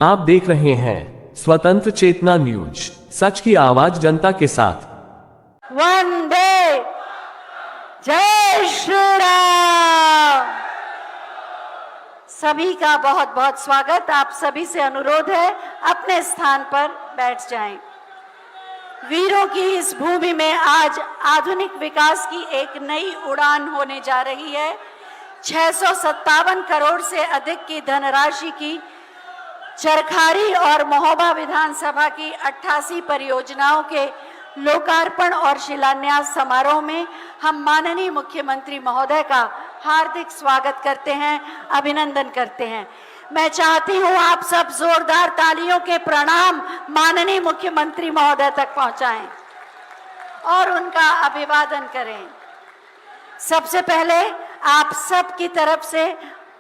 आप देख रहे हैं स्वतंत्र चेतना न्यूज, सच की आवाज जनता के साथ। वंदे जय श्री राम। सभी का बहुत बहुत स्वागत। आप सभी से अनुरोध है अपने स्थान पर बैठ जाएं। वीरों की इस भूमि में आज आधुनिक विकास की एक नई उड़ान होने जा रही है। 657 करोड़ से अधिक की धनराशि की चरखारी और महोबा विधानसभा की 88 परियोजनाओं के लोकार्पण और शिलान्यास समारोह में हम माननीय मुख्यमंत्री महोदय का हार्दिक स्वागत करते हैं, अभिनंदन करते हैं। मैं चाहती हूं आप सब जोरदार तालियों के प्रणाम माननीय मुख्यमंत्री महोदय तक पहुंचाएं और उनका अभिवादन करें। सबसे पहले आप सब की तरफ से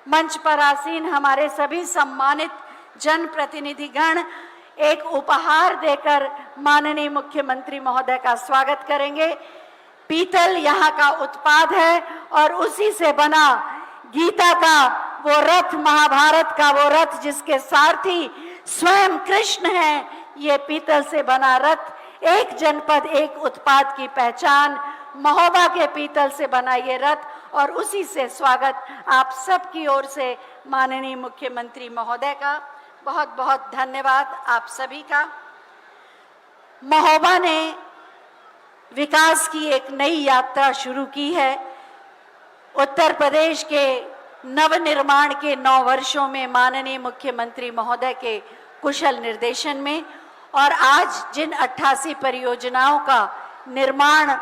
मंच पर आसीन हमारे सभी सम्मानित जनप्रतिनिधिगण एक उपहार देकर माननीय मुख्यमंत्री महोदय का स्वागत करेंगे। पीतल यहाँ का उत्पाद है और उसी से बना गीता का वो रथ, महाभारत का वो रथ जिसके सारथी स्वयं कृष्ण हैं, ये पीतल से बना रथ एक जनपद एक उत्पाद की पहचान, महोबा के पीतल से बना ये रथ और उसी से स्वागत आप सब की ओर से माननीय मुख्यमंत्री महोदय का बहुत बहुत धन्यवाद आप सभी का। महोबा ने विकास की एक नई यात्रा शुरू की है। उत्तर प्रदेश के नवनिर्माण के 9 वर्षों में माननीय मुख्यमंत्री महोदय के कुशल निर्देशन में और आज जिन 88 परियोजनाओं का निर्माण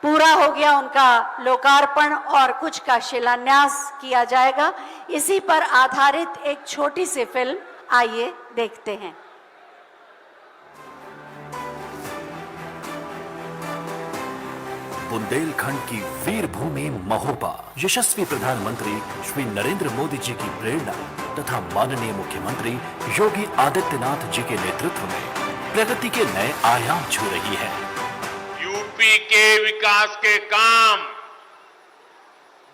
पूरा हो गया, उनका लोकार्पण और कुछ का शिलान्यास किया जाएगा। इसी पर आधारित एक छोटी सी फिल्म आइए देखते हैं। बुंदेलखंड की वीर भूमि महोबा यशस्वी प्रधानमंत्री श्री नरेंद्र मोदी जी की प्रेरणा तथा माननीय मुख्यमंत्री योगी आदित्यनाथ जी के नेतृत्व में प्रगति के नए आयाम छू रही है। यूपी के विकास के काम,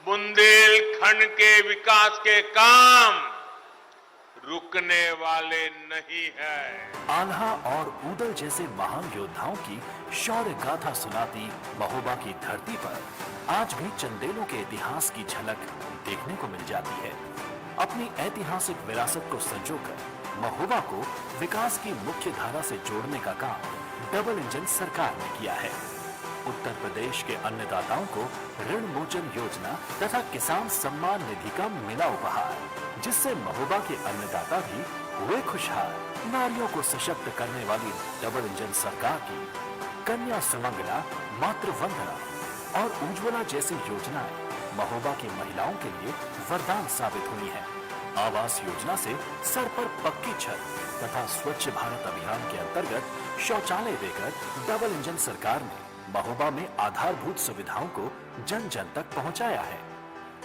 बुंदेलखंड के विकास के काम रुकने वाले नहीं है। आल्हा और ऊदल जैसे महान योद्धाओं की शौर्य गाथा सुनाती महोबा की धरती पर आज भी चंदेलों के इतिहास की झलक देखने को मिल जाती है। अपनी ऐतिहासिक विरासत को संजोकर महोबा को विकास की मुख्य धारा से जोड़ने का काम डबल इंजन सरकार ने किया है। उत्तर प्रदेश के अन्नदाताओं को ऋण मोचन योजना तथा किसान सम्मान निधि का मिला उपहार, जिससे महोबा के अन्नदाता भी हुए खुशहाल। नारियों को सशक्त करने वाली डबल इंजन सरकार की कन्या सुमंगला, मातृ वंदना और उज्ज्वला जैसी योजनाएं महोबा की महिलाओं के लिए वरदान साबित हुई हैं। आवास योजना से सर पर पक्की छत तथा स्वच्छ भारत अभियान के अंतर्गत शौचालय देकर डबल इंजन सरकार ने महोबा में आधारभूत सुविधाओं को जन जन तक पहुंचाया है।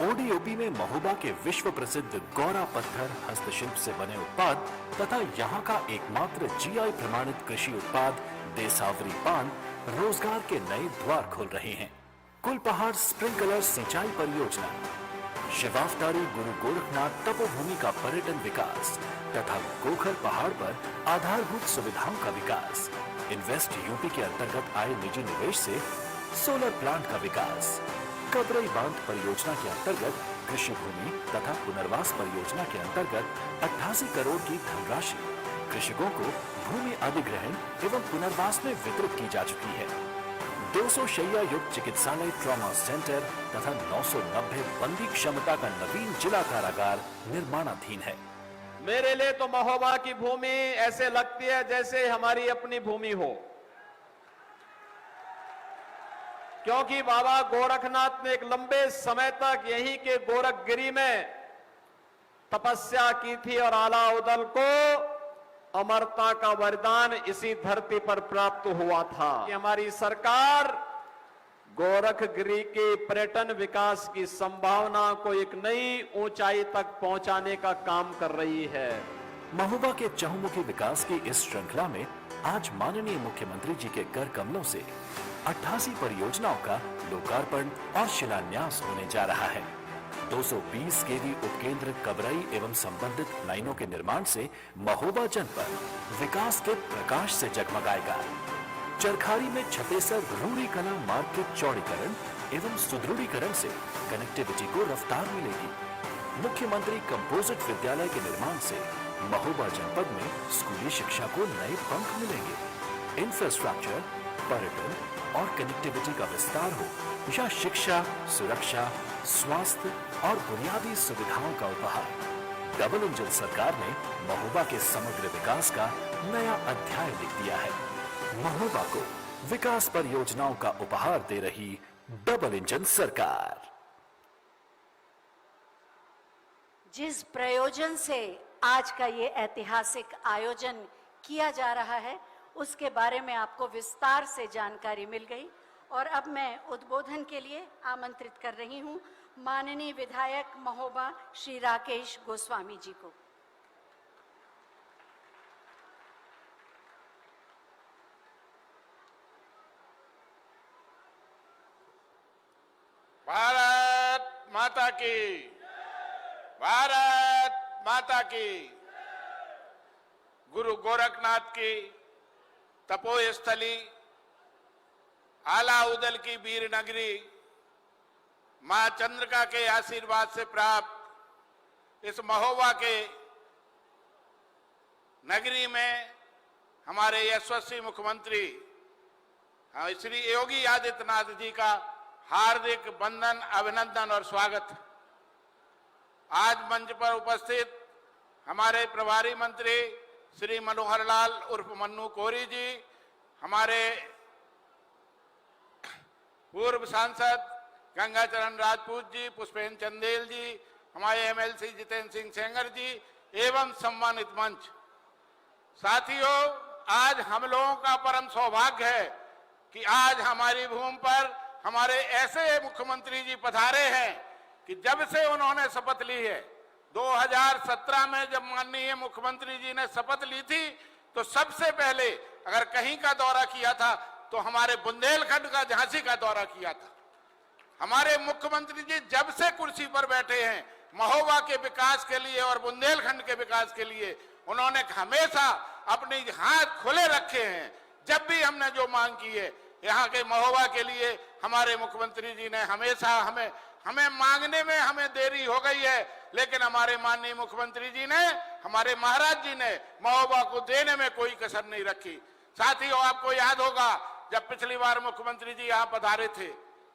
ओडीओपी में महोबा के विश्व प्रसिद्ध गौरा पत्थर हस्तशिल्प से बने उत्पाद तथा यहाँ का एकमात्र जीआई प्रमाणित कृषि उत्पाद देसावरी पान रोजगार के नए द्वार खोल रहे हैं। कुलपहाड़ स्प्रिंकलर सिंचाई परियोजना, शिवावतारी गुरु गोरखनाथ तपोभूमि का पर्यटन विकास तथा गोखर पहाड़ पर आधारभूत सुविधाओं का विकास, इन्वेस्ट यूपी के अंतर्गत आए निजी निवेश से सोलर प्लांट का विकास, कबरई बांध परियोजना के अंतर्गत कृषि भूमि तथा पुनर्वास परियोजना के अंतर्गत 88 करोड़ की धनराशि कृषकों को भूमि अधिग्रहण एवं पुनर्वास में वितरित की जा चुकी है। 200 शैय्या युक्त चिकित्सालय ट्रॉमा सेंटर तथा 990 बंदी क्षमता का नवीन जिला कारागार निर्माणाधीन है। मेरे लिए तो महोबा की भूमि ऐसे लगती है जैसे हमारी अपनी भूमि हो, क्योंकि बाबा गोरखनाथ ने एक लंबे समय तक यहीं के गोरखगिरी में तपस्या की थी और आला उदल को अमरता का वरदान इसी धरती पर प्राप्त हुआ था। हमारी सरकार गोरखगिरी के पर्यटन विकास की संभावना को एक नई ऊंचाई तक पहुंचाने का काम कर रही है। महोबा के चहुमुखी विकास की इस श्रृंखला में आज माननीय मुख्यमंत्री जी के कर कमलों से 88 परियोजनाओं का लोकार्पण और शिलान्यास होने जा रहा है। 220 केवी उपकेंद्र कबरई एवं संबंधित लाइनों के निर्माण से महोबा जनपद विकास के प्रकाश से जगमगाएगा। चरखारी में छपेसर रूड़ी कला मार्ग के चौड़ीकरण एवं सुदृढ़ीकरण से कनेक्टिविटी को रफ्तार मिलेगी। मुख्यमंत्री कंपोजिट विद्यालय के निर्माण से महोबा जनपद में स्कूली शिक्षा को नए पंख मिलेंगे। इंफ्रास्ट्रक्चर, पर्यटन और कनेक्टिविटी का विस्तार हो या शिक्षा, सुरक्षा, स्वास्थ्य और बुनियादी सुविधाओं का उपहार, डबल इंजन सरकार ने महोबा के समग्र विकास का नया अध्याय लिख दिया है। महोबा को विकास परियोजनाओं का उपहार दे रही डबल इंजन सरकार। जिस प्रयोजन से आज का ये ऐतिहासिक आयोजन किया जा रहा है उसके बारे में आपको विस्तार से जानकारी मिल गई और अब मैं उद्बोधन के लिए आमंत्रित कर रही हूं माननीय विधायक महोबा श्री राकेश गोस्वामी जी को। भारत माता की, भारत माता की। गुरु गोरखनाथ की तपोस्थली, आला उदल की वीर नगरी, मां चंद्रिका के आशीर्वाद से प्राप्त इस महोबा के नगरी में हमारे यशस्वी मुख्यमंत्री श्री योगी आदित्यनाथ जी का हार्दिक वंदन, अभिनंदन और स्वागत। आज मंच पर उपस्थित हमारे प्रभारी मंत्री श्री मनोहर लाल उर्फ मन्नू कोरी जी, हमारे पूर्व सांसद गंगाचरण राजपूत जी, पुष्पेंद्र चंदेल जी, हमारे एमएलसी जितेंद्र सिंह सेंगर जी एवं सम्मानित मंच। साथियों, आज हम लोगों का परम सौभाग्य है कि आज हमारी भूमि पर हमारे ऐसे मुख्यमंत्री जी पधारे हैं कि जब से उन्होंने शपथ ली है, 2017 में जब माननीय मुख्यमंत्री जी ने शपथ ली थी तो सबसे पहले अगर कहीं का दौरा किया था तो हमारे बुंदेलखंड का, झांसी का दौरा किया था। हमारे मुख्यमंत्री जी जब से कुर्सी पर बैठे हैं महोबा के विकास के लिए और बुंदेलखंड के विकास के लिए उन्होंने हमेशा अपने हाथ खुले रखे हैं। जब भी हमने जो मांग की है यहाँ के महोबा के लिए हमारे मुख्यमंत्री जी ने हमेशा हमें मांगने में हमें देरी हो गई है, लेकिन हमारे माननीय मुख्यमंत्री जी ने, हमारे महाराज जी ने महोबा को देने में कोई कसर नहीं रखी। साथियों, आपको याद होगा जब पिछली बार मुख्यमंत्री जी यहाँ पधारे थे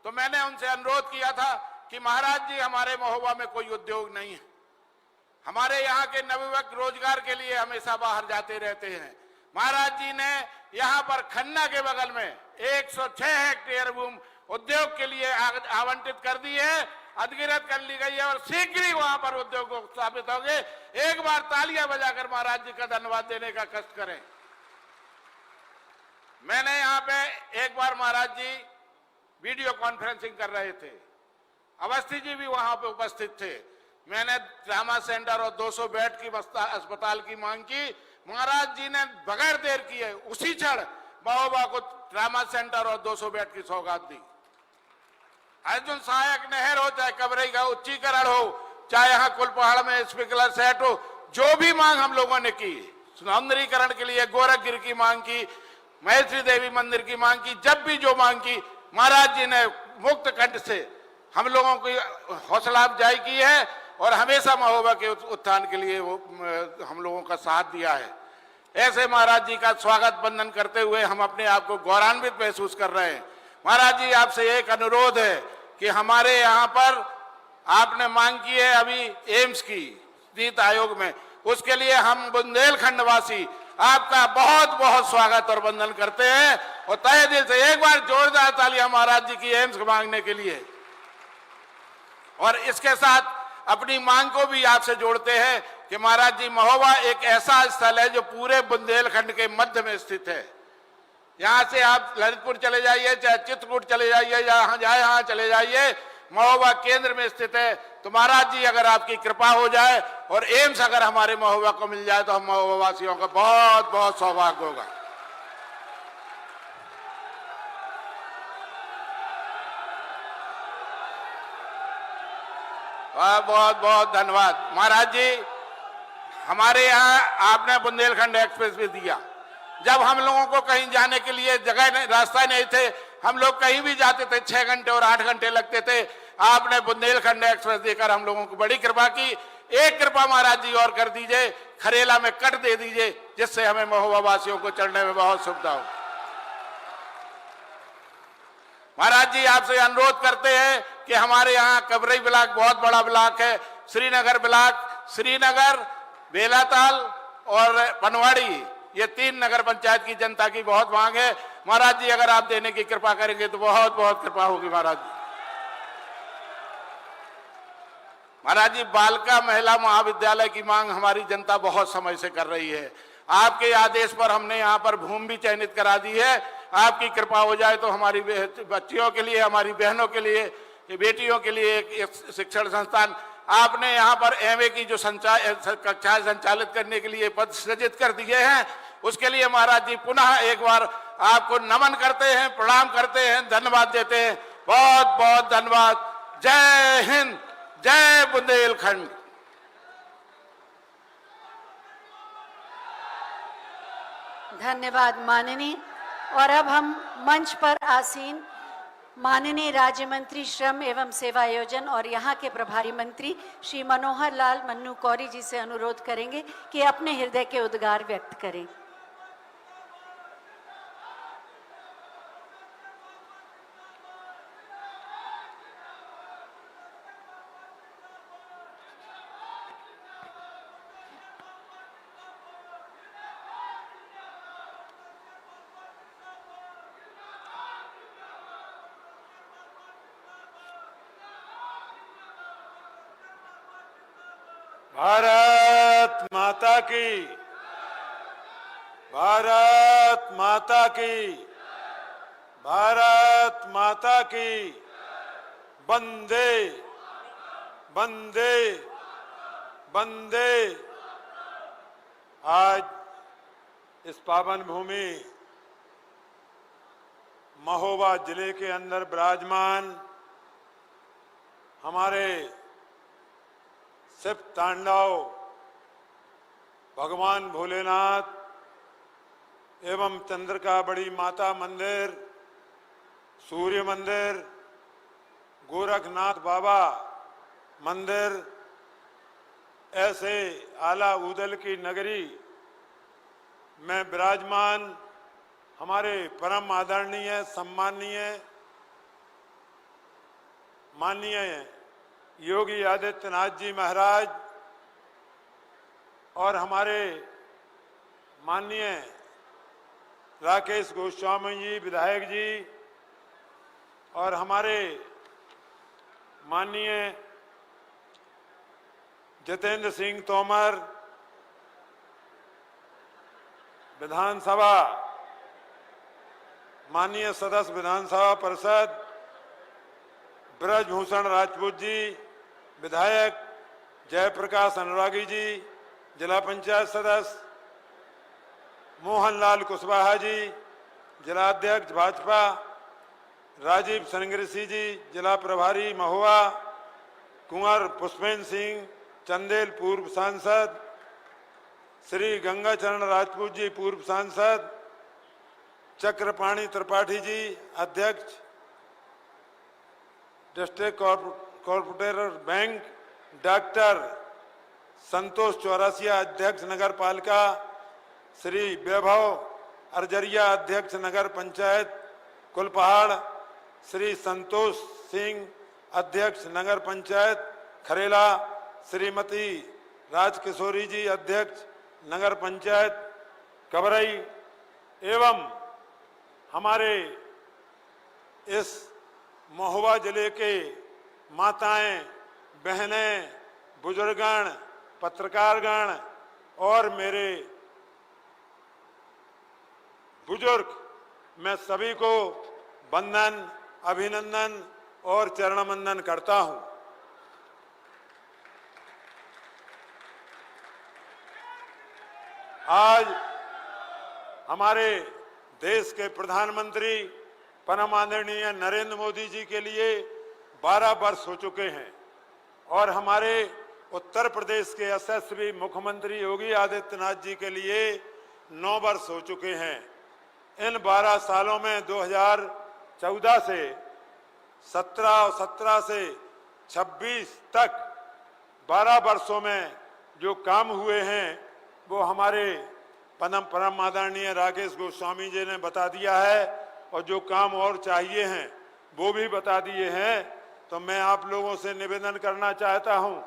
तो मैंने उनसे अनुरोध किया था कि महाराज जी हमारे महोबा में कोई उद्योग नहीं है, हमारे यहाँ के नवयुवक रोजगार के लिए हमेशा बाहर जाते रहते हैं। महाराज जी ने यहाँ पर खन्ना के बगल में 106 हेक्टेयर भूमि उद्योग के लिए आवंटित कर दी है, अधिग्रहित कर ली गई है और शीघ्र ही वहां पर उद्योग स्थापित होंगे। एक बार तालियां बजाकर महाराज जी का धन्यवाद देने का कष्ट करें। मैंने यहाँ पे एक बार महाराज जी वीडियो कॉन्फ्रेंसिंग कर रहे थे, अवस्थी जी भी वहां पे उपस्थित थे। मैंने ट्रामा सेंटर और 200 बेड की अस्पताल की मांग की, महाराज जी ने बगैर देर किए उसी क्षण महोबा को ट्रामा सेंटर और 200 बेड की सौगात दी। अर्जुन सहायक नहर हो, चाहे कबरई का उच्चीकरण हो, चाहे यहाँ कुलपहाड़ में स्प्रिंकलर सेट हो, जो भी मांग हम लोगों ने की, सौंदर्यीकरण के लिए गोरखगिर की मांग की, महेश्वरी देवी मंदिर की मांग की, जब भी जो मांग की महाराज जी ने मुक्त कंठ से हम लोगों की हौसला अफजाई की है और हमेशा महोबा के उत्थान के लिए वो हम लोगों का साथ दिया है। ऐसे महाराज जी का स्वागत वंदन करते हुए हम अपने आप को गौरवान्वित महसूस कर रहे हैं। महाराज जी, आपसे एक अनुरोध है कि हमारे यहाँ पर आपने मांग की है अभी एम्स की नीति आयोग में, उसके लिए हम बुंदेलखंड वासी आपका बहुत बहुत स्वागत और वंदन करते हैं और तहे दिल से एक बार जोरदार तालियां महाराज जी की एम्स मांगने के लिए। और इसके साथ अपनी मांग को भी आपसे जोड़ते हैं कि महाराज जी महोबा एक ऐसा स्थल है जो पूरे बुंदेलखंड के मध्य में स्थित है। यहाँ से आप ललितपुर चले जाइए, चाहे चित्रकूट चले जाइए, यहाँ चले जाइए, महोबा केंद्र में स्थित है। तो महाराज जी अगर आपकी कृपा हो जाए और एम्स अगर हमारे महोबा को मिल जाए तो हम महोबा वासियों का बहुत बहुत सौभाग्य होगा। बहुत बहुत धन्यवाद महाराज जी। हमारे यहाँ आपने बुंदेलखंड एक्सप्रेस भी दिया। जब हम लोगों को कहीं जाने के लिए जगह नहीं, रास्ता नहीं थे, हम लोग कहीं भी जाते थे 6 घंटे और 8 घंटे लगते थे, आपने बुंदेलखंड एक्सप्रेस देकर हम लोगों को बड़ी कृपा की। एक कृपा महाराज जी और कर दीजिए, खरेला में कट दे दीजिए, जिससे हमें महोबा वासियों को चढ़ने में बहुत सुविधा हो। महाराज जी आपसे अनुरोध करते हैं कि हमारे यहाँ कबरई ब्लॉक बहुत बड़ा ब्लॉक है, श्रीनगर ब्लॉक, श्रीनगर, बेलाताल और पनवाड़ी, ये 3 नगर पंचायत की जनता की बहुत मांग है। महाराज जी अगर आप देने की कृपा करेंगे तो बहुत बहुत कृपा होगी महाराज जी। महाराज जी बालिका महिला महाविद्यालय की मांग हमारी जनता बहुत समय से कर रही है। आपके आदेश पर हमने यहाँ पर भूमि भी चयनित करा दी है। आपकी कृपा हो जाए तो हमारी बच्चियों के लिए, हमारी बहनों के लिए, बेटियों के लिए एक शिक्षण संस्थान, आपने यहाँ पर एमए की जो कक्षाएं संचालित करने के लिए पद सृजित कर दिए हैं, उसके लिए महाराज जी पुनः एक बार आपको नमन करते हैं, प्रणाम करते हैं, धन्यवाद देते हैं। बहुत बहुत धन्यवाद। जय हिंद, जय बुंदेलखंड। धन्यवाद माननीय। और अब हम मंच पर आसीन माननीय राज्य मंत्री श्रम एवं सेवायोजन और यहाँ के प्रभारी मंत्री श्री मनोहर लाल मन्नू कौरी जी से अनुरोध करेंगे कि अपने हृदय के उद्गार व्यक्त करें। भारत माता की, भारत माता की, भारत माता की, वंदे वंदे वंदे। आज इस पावन भूमि महोबा जिले के अंदर विराजमान हमारे शिव तांडव भगवान भोलेनाथ एवं चंद्रिका बड़ी माता मंदिर, सूर्य मंदिर, गोरखनाथ बाबा मंदिर, ऐसे आला उदल की नगरी में विराजमान हमारे परम आदरणीय सम्माननीय माननीय योगी आदित्यनाथ जी महाराज और हमारे माननीय राकेश गोस्वामी जी विधायक जी और हमारे माननीय जितेंद्र सिंह तोमर विधानसभा माननीय सदस्य विधानसभा परिषद ब्रजभूषण राजपूत जी विधायक, जयप्रकाश अनुरागी जी जिला पंचायत सदस्य, मोहनलाल कुशवाहा जी जिला अध्यक्ष भाजपा, राजीव संग्रेसी जी जिला प्रभारी महुआ, कुंवर पुष्पेंद्र सिंह चंदेल पूर्व सांसद, श्री गंगाचरण राजपूत जी पूर्व सांसद, चक्रपाणी त्रिपाठी जी अध्यक्ष डिस्ट्रिक्ट कॉर्पोरेटर बैंक, डॉक्टर संतोष चौरसिया अध्यक्ष नगर पालिका, श्री वैभव अर्जरिया अध्यक्ष नगर पंचायत कुलपहाड़, श्री संतोष सिंह अध्यक्ष नगर पंचायत खरेला, श्रीमती राजकिशोरी जी अध्यक्ष नगर पंचायत कबरई एवं हमारे इस महोबा जिले के माताएं, बहनें, बुजुर्गगण, पत्रकारगण और मेरे बुजुर्ग, मैं सभी को वंदन, अभिनंदन और चरण वंदन करता हूं। आज हमारे देश के प्रधानमंत्री परम आदरणीय नरेंद्र मोदी जी के लिए 12 वर्ष हो चुके हैं और हमारे उत्तर प्रदेश के यशस्वी मुख्यमंत्री योगी आदित्यनाथ जी के लिए 9 वर्ष हो चुके हैं। इन 12 सालों में 2014 से 17 और 17 से 26 तक 12 वर्षों में जो काम हुए हैं वो हमारे परम आदरणीय राकेश गोस्वामी जी ने बता दिया है, और जो काम और चाहिए हैं वो भी बता दिए हैं। तो मैं आप लोगों से निवेदन करना चाहता हूं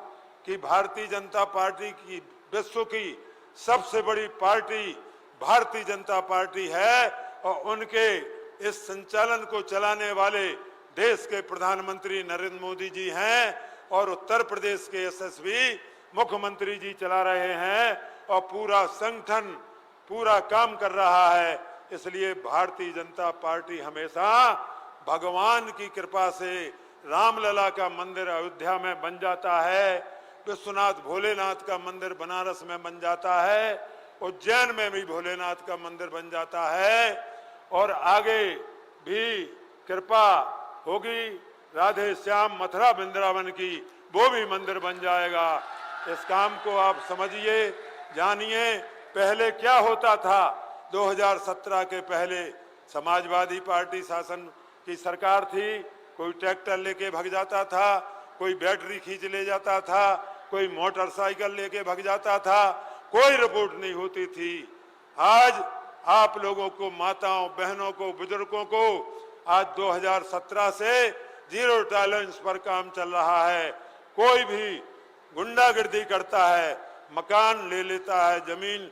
कि भारतीय जनता पार्टी की विश्व की सबसे बड़ी पार्टी भारतीय जनता पार्टी है, और उनके इस संचालन को चलाने वाले देश के प्रधानमंत्री नरेंद्र मोदी जी हैं, और उत्तर प्रदेश के यशस्वी मुख्यमंत्री जी चला रहे हैं, और पूरा संगठन पूरा काम कर रहा है। इसलिए भारतीय जनता पार्टी हमेशा भगवान की कृपा से रामलला का मंदिर अयोध्या में बन जाता है, विश्वनाथ भोलेनाथ का मंदिर बनारस में बन जाता है, उज्जैन में भी भोलेनाथ का मंदिर बन जाता है, और आगे भी कृपा होगी राधे श्याम मथुरा वृंदावन की, वो भी मंदिर बन जाएगा। इस काम को आप समझिए, जानिए। पहले क्या होता था? 2017 के पहले समाजवादी पार्टी शासन की सरकार थी, कोई ट्रैक्टर लेके भाग जाता था, कोई बैटरी खींच ले जाता था, कोई मोटरसाइकिल लेके भाग जाता था, कोई रिपोर्ट नहीं होती थी। आज आप लोगों को, माताओं बहनों को, बुजुर्गों को आज 2017 से 0 टॉलरेंस पर काम चल रहा है। कोई भी गुंडागिर्दी करता है, मकान ले लेता है, जमीन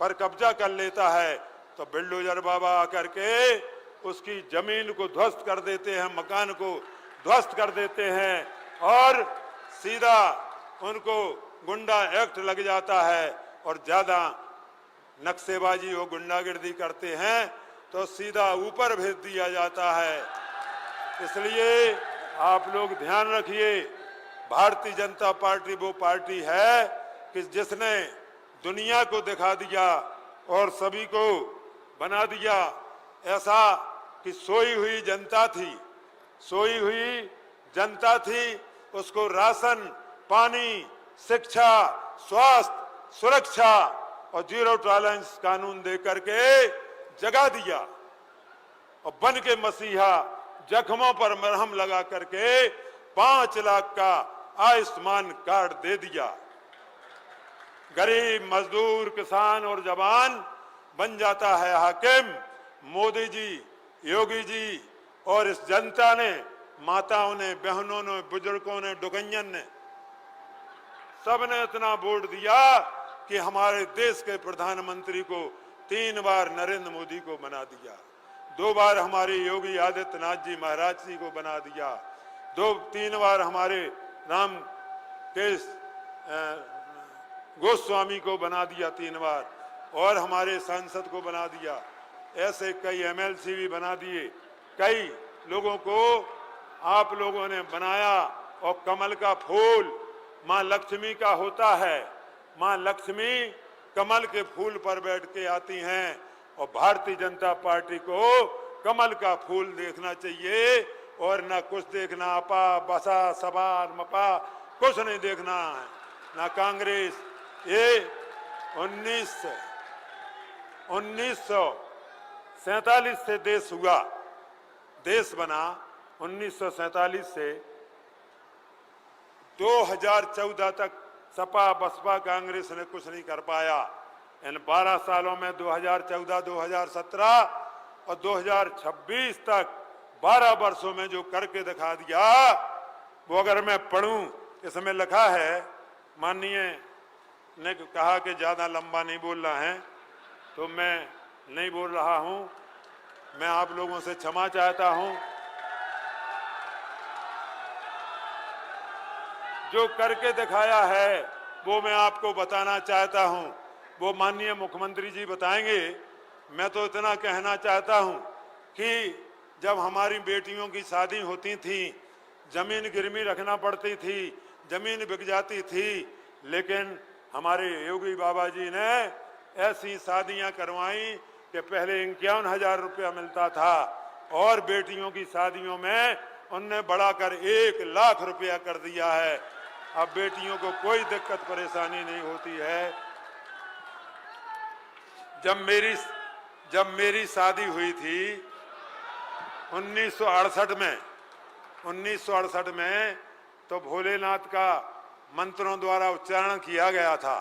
पर कब्जा कर लेता है, तो बिल्डोजर बाबा आकर के उसकी जमीन को ध्वस्त कर देते हैं, मकान को ध्वस्त कर देते हैं, और सीधा उनको गुंडा एक्ट लग जाता है। और ज्यादा नक्शेबाजी और गुंडागिर्दी करते हैं तो सीधा ऊपर भेज दिया जाता है। इसलिए आप लोग ध्यान रखिए, भारतीय जनता पार्टी वो पार्टी है कि जिसने दुनिया को दिखा दिया और सभी को बना दिया ऐसा कि सोई हुई जनता थी, सोई हुई जनता थी, उसको राशन, पानी, शिक्षा, स्वास्थ्य, सुरक्षा और 0 टॉलरेंस कानून दे करके जगा दिया, और बन के मसीहा जख्मों पर मरहम लगा करके 5 लाख का आयुष्मान कार्ड दे दिया। गरीब, मजदूर, किसान और जवान बन जाता है हाकिम। मोदी जी, योगी जी और इस जनता ने, माताओं ने, बहनों ने, बुजुर्गों ने, डुगैयन ने, सबने इतना वोट दिया कि हमारे देश के प्रधानमंत्री को 3 बार नरेंद्र मोदी को बना दिया, 2 बार हमारे योगी आदित्यनाथ जी महाराज जी को बना दिया, 2-3 बार हमारे राम केश गोस्वामी को बना दिया 3 बार, और हमारे सांसद को बना दिया। ऐसे कई MLC भी बना दिए, कई लोगों को आप लोगों ने बनाया। और कमल का फूल माँ लक्ष्मी का होता है, माँ लक्ष्मी कमल के फूल पर बैठ के आती हैं, और भारतीय जनता पार्टी को कमल का फूल देखना चाहिए और ना कुछ देखना अपा बसा सपा मपा कुछ नहीं देखना है, ना कांग्रेस। ये 1947 से देश हुआ, देश बना 1947 से 2014 तक सपा बसपा कांग्रेस ने कुछ नहीं कर पाया। इन 12 सालों में 2014, 2017 और 2026 तक 12 वर्षों में जो करके दिखा दिया, वो अगर मैं पढ़ूं, इसमें लिखा है, माननीय ने कहा कि ज्यादा लंबा नहीं बोलना है, तो मैं नहीं बोल रहा हूं। मैं आप लोगों से क्षमा चाहता हूं। जो करके दिखाया है वो मैं आपको बताना चाहता हूं, वो माननीय मुख्यमंत्री जी बताएंगे। मैं तो इतना कहना चाहता हूं कि जब हमारी बेटियों की शादी होती थी, जमीन गिरवी रखना पड़ती थी, जमीन बिक जाती थी, लेकिन हमारे योगी बाबा जी ने ऐसी शादियां करवाई कि पहले 51,000 रुपया मिलता था, और बेटियों की शादियों में उनने बढ़ाकर 1 लाख रुपया कर दिया है। अब बेटियों को कोई दिक्कत परेशानी नहीं होती है। जब मेरी शादी हुई थी 1968 में तो भोलेनाथ का मंत्रों द्वारा उच्चारण किया गया था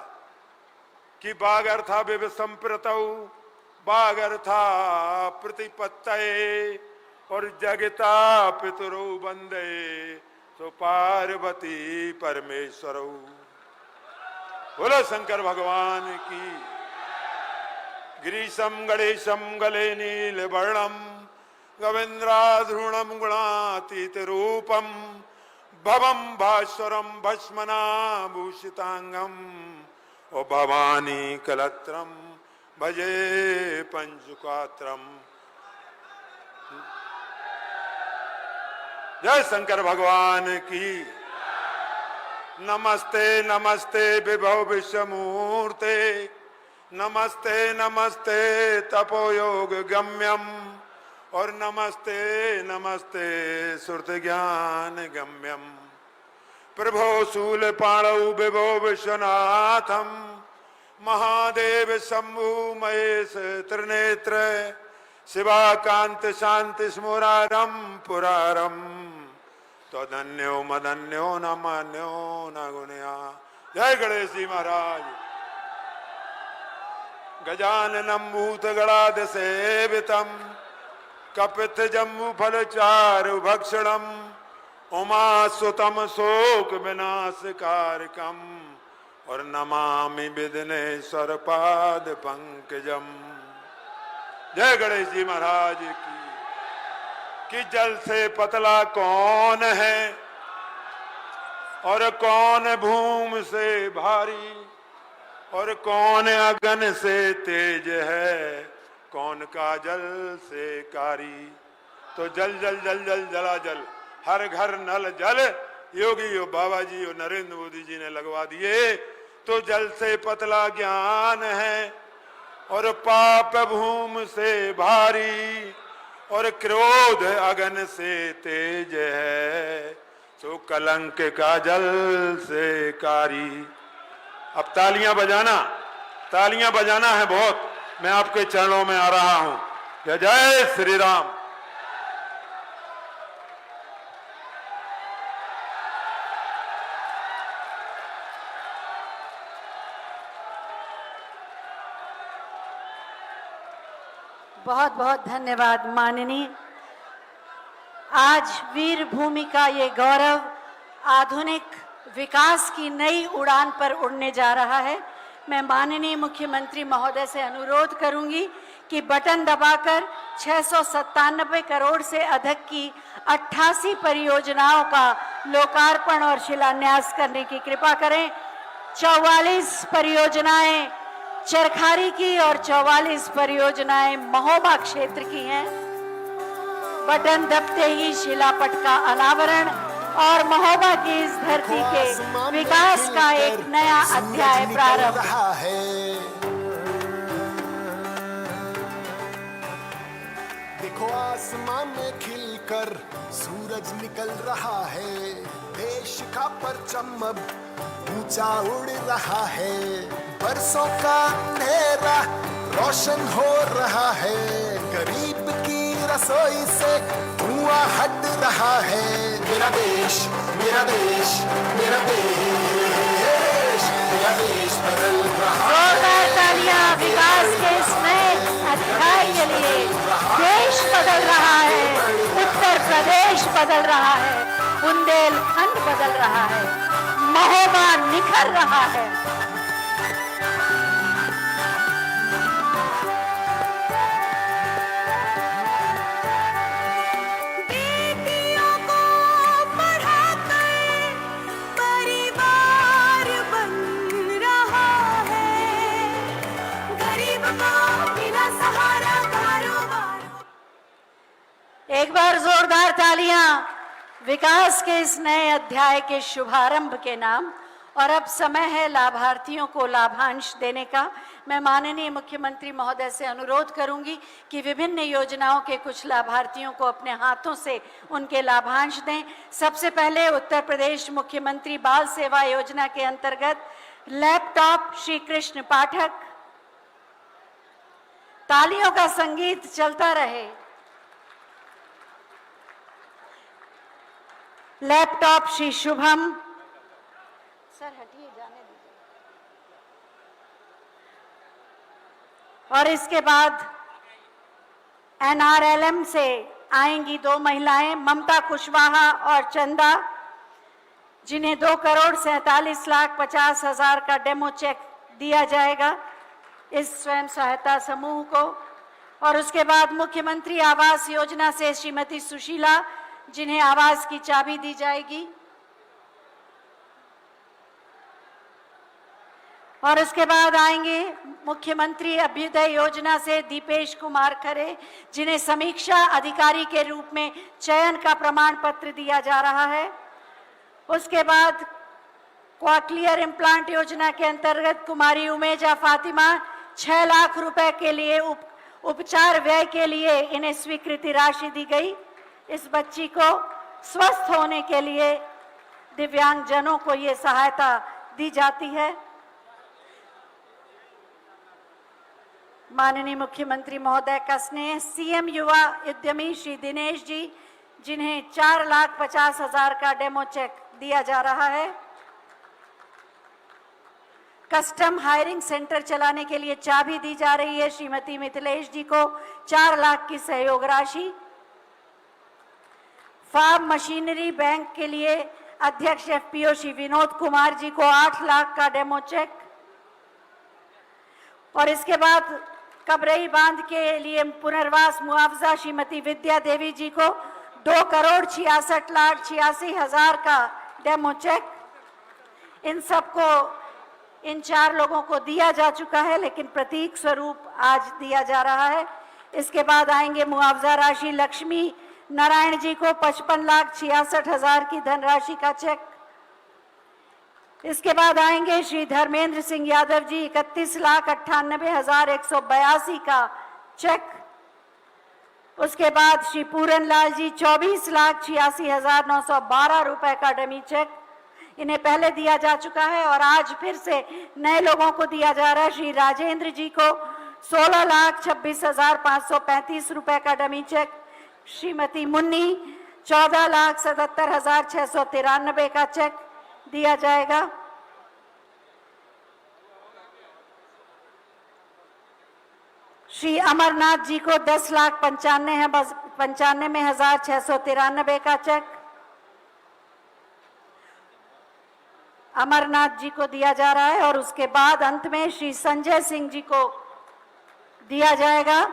कि बागर था विवसंप्रतौ बागर था प्रतिपत्तये और जगता पितरो वंदे तो पार्वती परमेश्वरौ। बोलो शंकर भगवान की। गिरीशम गणेशम गले नील वर्णम गवेन्द्राधृणम गुणातीत रूपम भवम भास्वरम भस्मनाभूषितांगम ओ भवानी कलत्रम भजे पंचुकात्रम। जय शंकर भगवान की। नमस्ते नमस्ते विभव विश्वमूर्ते नमस्ते नमस्ते तपोयोग गम्यम और नमस्ते नमस्ते सुरत ज्ञान गम्यम। प्रभो शूल पाणौ विभो विश्वनाथम महादेव शंभु महेश त्रिनेत्र शिवाकांत शांति स्मुरारम पुरारम त्वदन्यो मदन्यो न मान्यो न गुणया। जय गणेश जी महाराज। गजाननम भूतगणाद सेवितम कपित जम्बू फल चारु भक्षणम उमासुतम शोक विनाशकारकम और नमामि विघ्नेश्वर पाद पंकजम। जय गणेश जी महाराज की। कि जल से पतला कौन है और कौन भूमि से भारी और कौन अगन से तेज है कौन का जल से कारी। तो जल जल जल जल जला जल हर घर नल जल योगी यो बाबा जी यो नरेंद्र मोदी जी ने लगवा दिए। तो जल से पतला ज्ञान है और पाप भूमि से भारी और क्रोध अगन से तेज है सो कलंक का जल से कारी। अब तालियां बजाना है बहुत। मैं आपके चरणों में आ रहा हूं। जय जय श्री राम। बहुत बहुत धन्यवाद माननीय। आज वीर भूमि का ये गौरव आधुनिक विकास की नई उड़ान पर उड़ने जा रहा है। मैं माननीय मुख्यमंत्री महोदय से अनुरोध करूंगी कि बटन दबाकर 697 करोड़ से अधिक की 88 परियोजनाओं का लोकार्पण और शिलान्यास करने की कृपा करें। 44 परियोजनाएं चरखारी की और 44 परियोजनाएं महोबा क्षेत्र की हैं। बटन दबते ही शिलापट का अनावरण और महोबा की इस धरती के विकास का एक नया अध्याय प्रारंभ है। देखो आसमान में खिलकर सूरज निकल रहा है। देश का परचम अब ऊंचा उड़ रहा है। बरसों का अंधेरा रोशन हो रहा है। गरीब की रसोई से धुआं हट रहा है। मेरा देश मेरा देश मेरा देश मेरा देश बदल रहा है। जोरदार तालियां विकास के इस नए अध्याय के लिए। देश बदल रहा है, उत्तर प्रदेश बदल रहा है, बुंदेलखंड बदल रहा है, महोबा निखर रहा है। एक बार जोरदार तालियां विकास के इस नए अध्याय के शुभारंभ के नाम और अब समय है लाभार्थियों को लाभांश देने का। मैं माननीय मुख्यमंत्री महोदय से अनुरोध करूंगी कि विभिन्न योजनाओं के कुछ लाभार्थियों को अपने हाथों से उनके लाभांश दें। सबसे पहले उत्तर प्रदेश मुख्यमंत्री बाल सेवा योजना के अंतर्गत लैपटॉप श्री कृष्ण पाठक। तालियों का संगीत चलता रहे। लैपटॉप श्री शुभम। सर हटिए, जाने दीजिए। और इसके बाद NRLM से आएंगी 2 महिलाएं, ममता कुशवाहा और चंदा, जिन्हें 2,47,50,000 का डेमो चेक दिया जाएगा इस स्वयं सहायता समूह को। और उसके बाद मुख्यमंत्री आवास योजना से श्रीमती सुशीला, जिन्हें आवास की चाबी दी जाएगी। और उसके बाद आएंगे मुख्यमंत्री अभ्युदय योजना से दीपेश कुमार खरे, जिन्हें समीक्षा अधिकारी के रूप में चयन का प्रमाण पत्र दिया जा रहा है। उसके बाद क्वाक्लियर इम्प्लांट योजना के अंतर्गत कुमारी उमेजा फातिमा, 6 लाख रुपए के लिए उपचार व्यय के लिए इन्हें स्वीकृति राशि दी गई। इस बच्ची को स्वस्थ होने के लिए दिव्यांगजनों को ये सहायता दी जाती है। माननीय मुख्यमंत्री महोदय का स्नेह CM युवा उद्यमी श्री दिनेश जी, जिन्हें 4,50,000 का डेमो चेक दिया जा रहा है। कस्टम हायरिंग सेंटर चलाने के लिए चाबी दी जा रही है श्रीमती मिथिलेश जी को 4 लाख की सहयोग राशि। फार्म मशीनरी बैंक के लिए अध्यक्ष FPO श्री विनोद कुमार जी को 8 लाख का डेमो चेक। और इसके बाद कबरई बांध के लिए पुनर्वास मुआवजा श्रीमती विद्या देवी जी को 2,66,86,000 का डेमो चेक। इन सबको, इन 4 लोगों को दिया जा चुका है, लेकिन प्रतीक स्वरूप आज दिया जा रहा है। इसके बाद आएंगे मुआवजा राशि लक्ष्मी नारायण जी को 55,66,000 की धनराशि का चेक। इसके बाद आएंगे श्री धर्मेंद्र सिंह यादव जी 31,98,182 का चेक। उसके बाद श्री पूरन लाल जी 24,86,912 रुपए का डमी चेक, इन्हें पहले दिया जा चुका है और आज फिर से नए लोगों को दिया जा रहा है। श्री राजेंद्र जी को 16,26,535 रुपए का डमी चेक। श्रीमती मुन्नी 14,77,693 का चेक दिया जाएगा। श्री अमरनाथ जी को 10,95,693 का चेक अमरनाथ जी को दिया जा रहा है। और उसके बाद अंत में श्री संजय सिंह जी को दिया जाएगा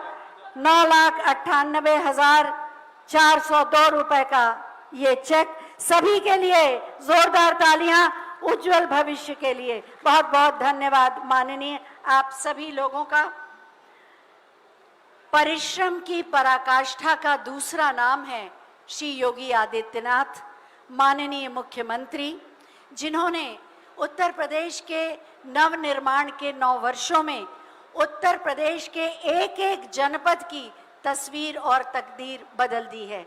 9,98,402 रुपए का ये चेक। सभी के लिए जोरदार तालियां, उज्जवल भविष्य के लिए बहुत बहुत धन्यवाद। माननीय आप सभी लोगों का। परिश्रम की पराकाष्ठा का दूसरा नाम है श्री योगी आदित्यनाथ, माननीय मुख्यमंत्री, जिन्होंने उत्तर प्रदेश के नवनिर्माण के 9 वर्षों में उत्तर प्रदेश के एक एक जनपद की तस्वीर और तकदीर बदल दी है।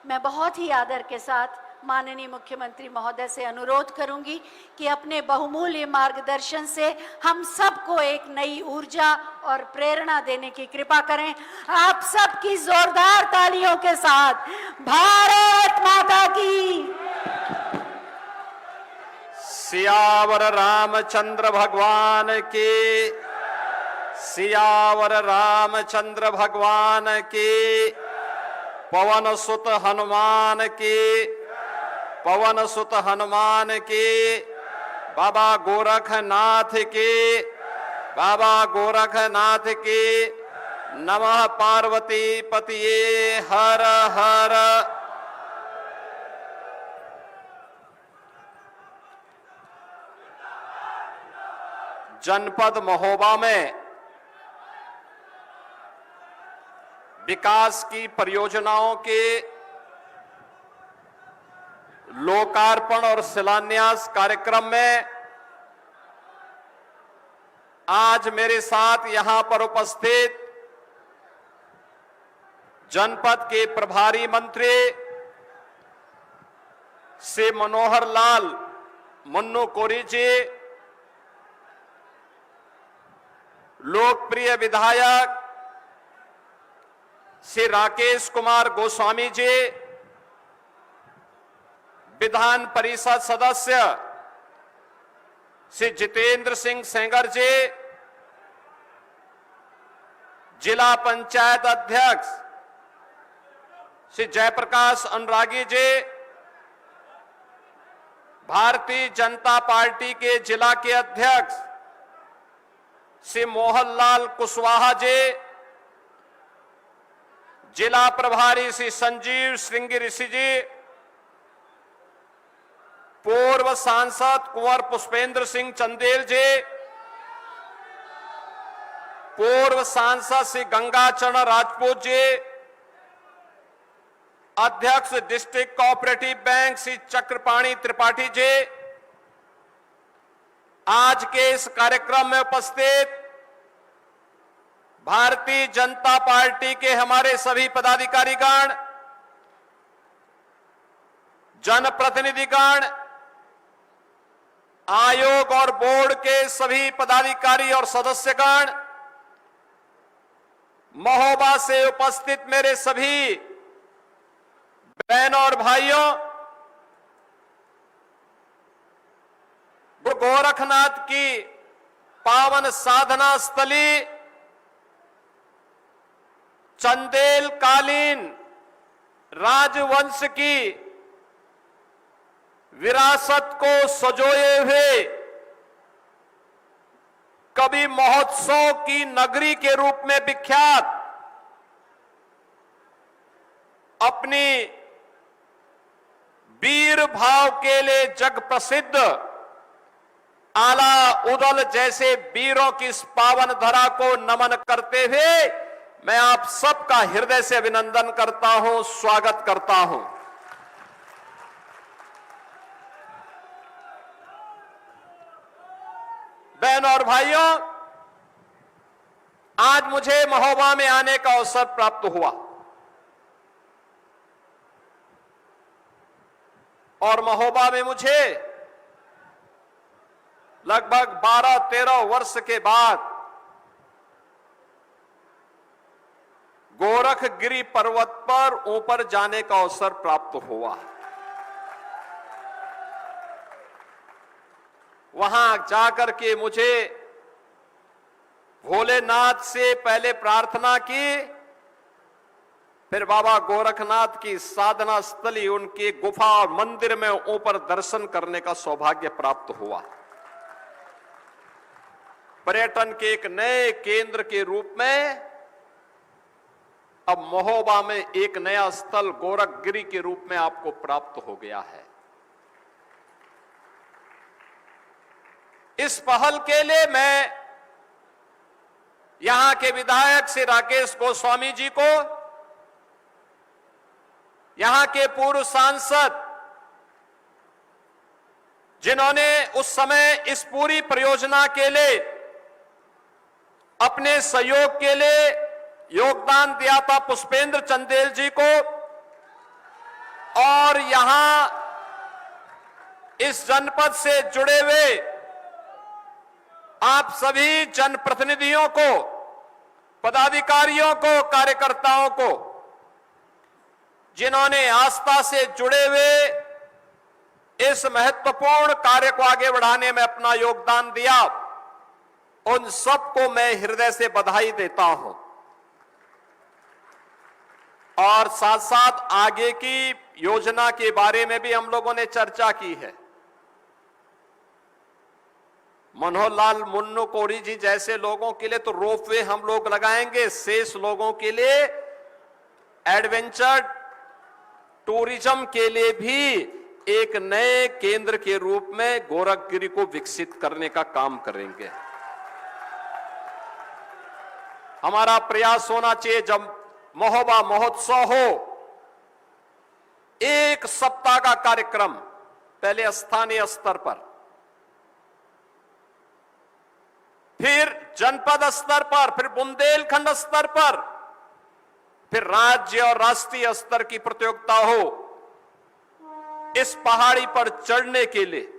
मैं बहुत ही आदर के साथ माननीय मुख्यमंत्री महोदय से अनुरोध करूंगी कि अपने बहुमूल्य मार्गदर्शन से हम सबको एक नई ऊर्जा और प्रेरणा देने की कृपा करें। आप सबकी जोरदार तालियों के साथ भारत माता की। सियावर रामचंद्र भगवान की, सियावर रामचंद्र भगवान की, पवन सुत हनुमान की, पवन सुत हनुमान की, बाबा गोरखनाथ की, बाबा गोरखनाथ की। नमः पार्वती पतिये हर हर। जनपद महोबा में विकास की परियोजनाओं के लोकार्पण और शिलान्यास कार्यक्रम में आज मेरे साथ यहां पर उपस्थित जनपद के प्रभारी मंत्री श्री मनोहर लाल मुन्नू कोरी जी, लोकप्रिय विधायक श्री राकेश कुमार गोस्वामी जी, विधान परिषद सदस्य श्री जितेंद्र सिंह सेंगर जी, जिला पंचायत अध्यक्ष श्री जयप्रकाश अनुरागी जी, भारतीय जनता पार्टी के जिला के अध्यक्ष श्री मोहनलाल कुशवाहा जी, जिला प्रभारी श्री संजीव श्रृंगी ऋषि जी, पूर्व सांसद कुंवर पुष्पेंद्र सिंह चंदेल जी, पूर्व सांसद श्री गंगाचरण राजपूत जी, अध्यक्ष district cooperative bank Shri Chakrapani Tripathi ji, आज के इस कार्यक्रम में उपस्थित भारतीय जनता पार्टी के हमारे सभी पदाधिकारीगण, जनप्रतिनिधिगण, आयोग और बोर्ड के सभी पदाधिकारी और सदस्यगण, महोबा से उपस्थित मेरे सभी बहनों और भाइयों, गुरु गोरखनाथ की पावन साधना स्थली चंदेल कालीन राजवंश की विरासत को सजोए हुए कवि महोत्सव की नगरी के रूप में विख्यात, अपनी वीर भाव के लिए जग प्रसिद्ध आला उदल जैसे वीरों की इस पावन धरा को नमन करते हुए मैं आप सबका हृदय से अभिनंदन करता हूं, स्वागत करता हूं। बहनों और भाइयों, आज मुझे महोबा में आने का अवसर प्राप्त हुआ और महोबा में मुझे लगभग 12-13 वर्ष के बाद गोरखगिरी पर्वत पर ऊपर जाने का अवसर प्राप्त हुआ। वहां जाकर के मुझे भोलेनाथ से पहले प्रार्थना की, फिर बाबा गोरखनाथ की साधना स्थली, उनकी गुफा और मंदिर में ऊपर दर्शन करने का सौभाग्य प्राप्त हुआ। पर्यटन के एक नए केंद्र के रूप में अब महोबा में एक नया स्थल गोरखगिरी के रूप में आपको प्राप्त हो गया है। इस पहल के लिए मैं यहां के विधायक श्री राकेश गोस्वामी जी को, यहां के पूर्व सांसद जिन्होंने उस समय इस पूरी परियोजना के लिए अपने सहयोग के लिए योगदान दिया था, पुष्पेंद्र चंदेल जी को, और यहां इस जनपद से जुड़े हुए आप सभी जनप्रतिनिधियों को, पदाधिकारियों को, कार्यकर्ताओं को, जिन्होंने आस्था से जुड़े हुए इस महत्वपूर्ण कार्य को आगे बढ़ाने में अपना योगदान दिया, उन सबको मैं हृदय से बधाई देता हूं। और साथ साथ आगे की योजना के बारे में भी हम लोगों ने चर्चा की है। मनोहर लाल मुन्नू कोरी जी जैसे लोगों के लिए तो रोपवे हम लोग लगाएंगे, शेष लोगों के लिए एडवेंचर टूरिज्म के लिए भी एक नए केंद्र के रूप में गोरखगिरी को विकसित करने का काम करेंगे। हमारा प्रयास होना चाहिए, जब महोबा महोत्सव हो, एक सप्ताह का कार्यक्रम पहले स्थानीय स्तर पर, फिर जनपद स्तर पर, फिर बुंदेलखंड स्तर पर, फिर राज्य और राष्ट्रीय स्तर की प्रतियोगिता हो। इस पहाड़ी पर चढ़ने के लिए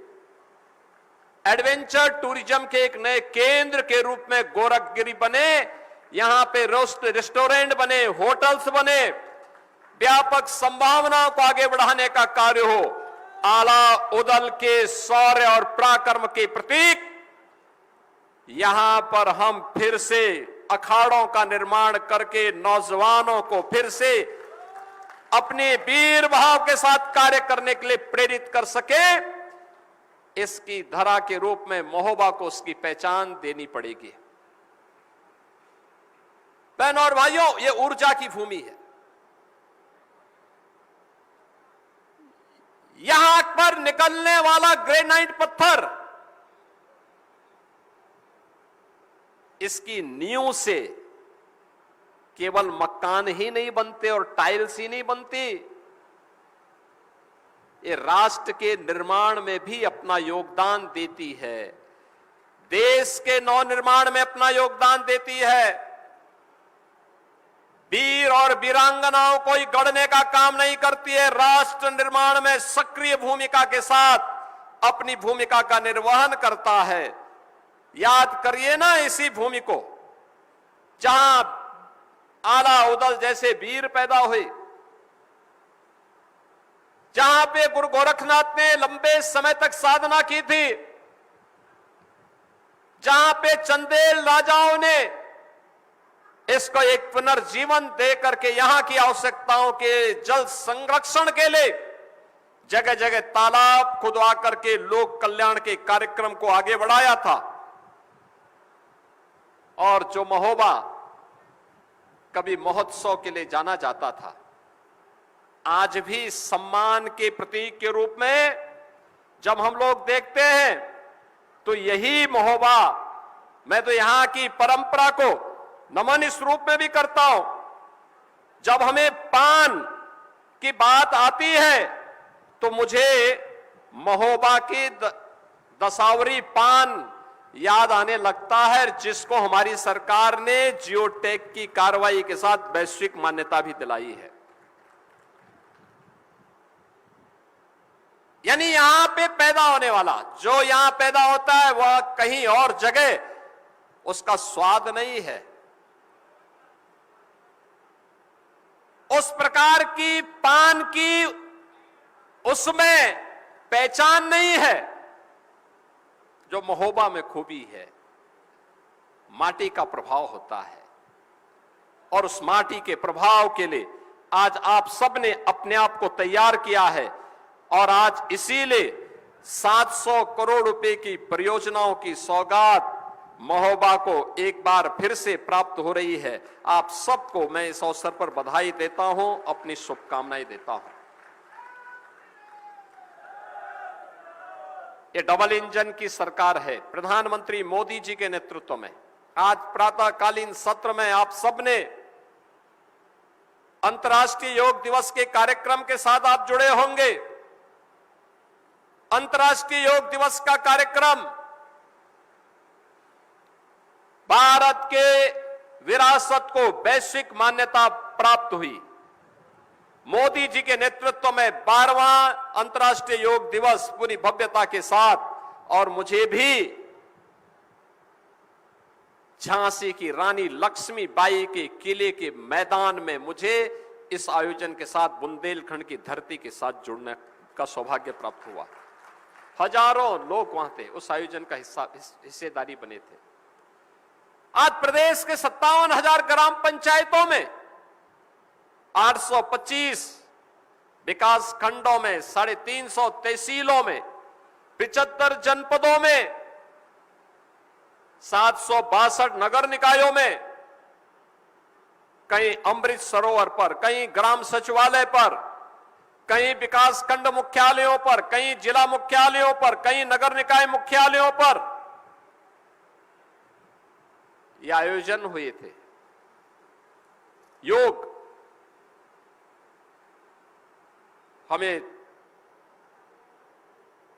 एडवेंचर टूरिज्म के एक नए केंद्र के रूप में गोरखगिरी बने, यहां पे रेस्टोरेंट बने, होटल्स बने, व्यापक संभावनाओं को आगे बढ़ाने का कार्य हो। आला उदल के शौर्य और पराक्रम के प्रतीक यहां पर हम फिर से अखाड़ों का निर्माण करके नौजवानों को फिर से अपने वीर भाव के साथ कार्य करने के लिए प्रेरित कर सके, इसकी धरा के रूप में महोबा को उसकी पहचान देनी पड़ेगी। बहनों और भाइयों, ये ऊर्जा की भूमि है। यहां पर निकलने वाला ग्रेनाइट पत्थर, इसकी नींव से केवल मकान ही नहीं बनते और टाइल्स ही नहीं बनती, ये राष्ट्र के निर्माण में भी अपना योगदान देती है, देश के नवनिर्माण में अपना योगदान देती है। वीर और वीरांगनाओं को ही गढ़ने का काम नहीं करती है, राष्ट्र निर्माण में सक्रिय भूमिका के साथ अपनी भूमिका का निर्वहन करता है। याद करिए ना इसी भूमि को, जहां आला उदल जैसे वीर पैदा हुए, जहां पे गुरु गोरखनाथ ने लंबे समय तक साधना की थी, जहां पे चंदेल राजाओं ने इसको एक पुनर्जीवन दे करके यहां की आवश्यकताओं के जल संरक्षण के लिए जगह जगह तालाब खुदवा करके लोक कल्याण के कार्यक्रम को आगे बढ़ाया था। और जो महोबा कभी महोत्सव के लिए जाना जाता था, आज भी सम्मान के प्रतीक के रूप में जब हम लोग देखते हैं तो यही महोबा, मैं तो यहां की परंपरा को नमन इस रूप में भी करता हूं। जब हमें पान की बात आती है तो मुझे महोबा की दसावरी पान याद आने लगता है, जिसको हमारी सरकार ने जियोटेक की कार्रवाई के साथ वैश्विक मान्यता भी दिलाई है। यानी यहां पे पैदा होने वाला, जो यहां पैदा होता है वह कहीं और जगह उसका स्वाद नहीं है। उस प्रकार की पान की उसमें पहचान नहीं है जो महोबा में खूबी है। माटी का प्रभाव होता है और उस माटी के प्रभाव के लिए आज आप सबने अपने आप को तैयार किया है और आज इसीलिए 700 करोड़ रुपए की परियोजनाओं की सौगात महोबा को एक बार फिर से प्राप्त हो रही है। आप सबको मैं इस अवसर पर बधाई देता हूं, अपनी शुभकामनाएं देता हूं। ये डबल इंजन की सरकार है, प्रधानमंत्री मोदी जी के नेतृत्व में। आज प्रातःकालीन सत्र में आप सबने अंतर्राष्ट्रीय योग दिवस के कार्यक्रम के साथ आप जुड़े होंगे। अंतर्राष्ट्रीय योग दिवस का कार्यक्रम भारत के विरासत को वैश्विक मान्यता प्राप्त हुई। मोदी जी के नेतृत्व में 12वां अंतर्राष्ट्रीय योग दिवस पूरी भव्यता के साथ, और मुझे भी झांसी की रानी लक्ष्मीबाई के किले के मैदान में मुझे इस आयोजन के साथ बुंदेलखंड की धरती के साथ जुड़ने का सौभाग्य प्राप्त हुआ। हजारों लोग वहां थे, उस आयोजन का हिस्सेदारी बने थे। आज प्रदेश के 57,000 ग्राम पंचायतों में 825 विकास खंडों में 350 तहसीलों में 75 जनपदों में 762 नगर निकायों में, कहीं अमृत सरोवर पर, कहीं ग्राम सचिवालय पर, कहीं विकास खंड मुख्यालयों पर, कहीं जिला मुख्यालयों पर, कहीं नगर निकाय मुख्यालयों पर ये आयोजन हुए थे। योग हमें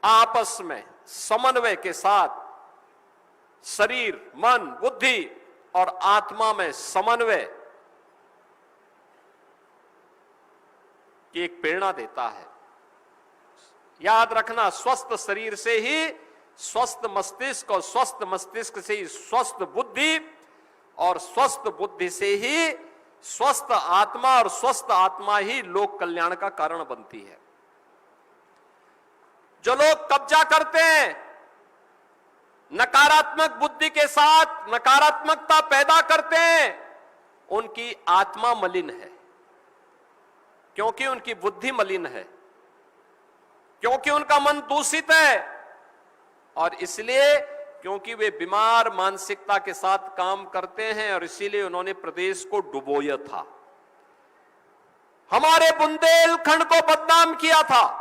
आपस में समन्वय के साथ शरीर, मन, बुद्धि और आत्मा में समन्वय की एक प्रेरणा देता है। याद रखना, स्वस्थ शरीर से ही स्वस्थ मस्तिष्क और स्वस्थ मस्तिष्क से ही स्वस्थ बुद्धि और स्वस्थ बुद्धि से ही स्वस्थ आत्मा और स्वस्थ आत्मा ही लोक कल्याण का कारण बनती है। जो लोग कब्जा करते हैं नकारात्मक बुद्धि के साथ, नकारात्मकता पैदा करते हैं, उनकी आत्मा मलिन है, क्योंकि उनकी बुद्धि मलिन है, क्योंकि उनका मन दूषित है, और इसलिए क्योंकि वे बीमार मानसिकता के साथ काम करते हैं, और इसीलिए उन्होंने प्रदेश को डुबोया था, हमारे बुंदेलखंड को बदनाम किया था,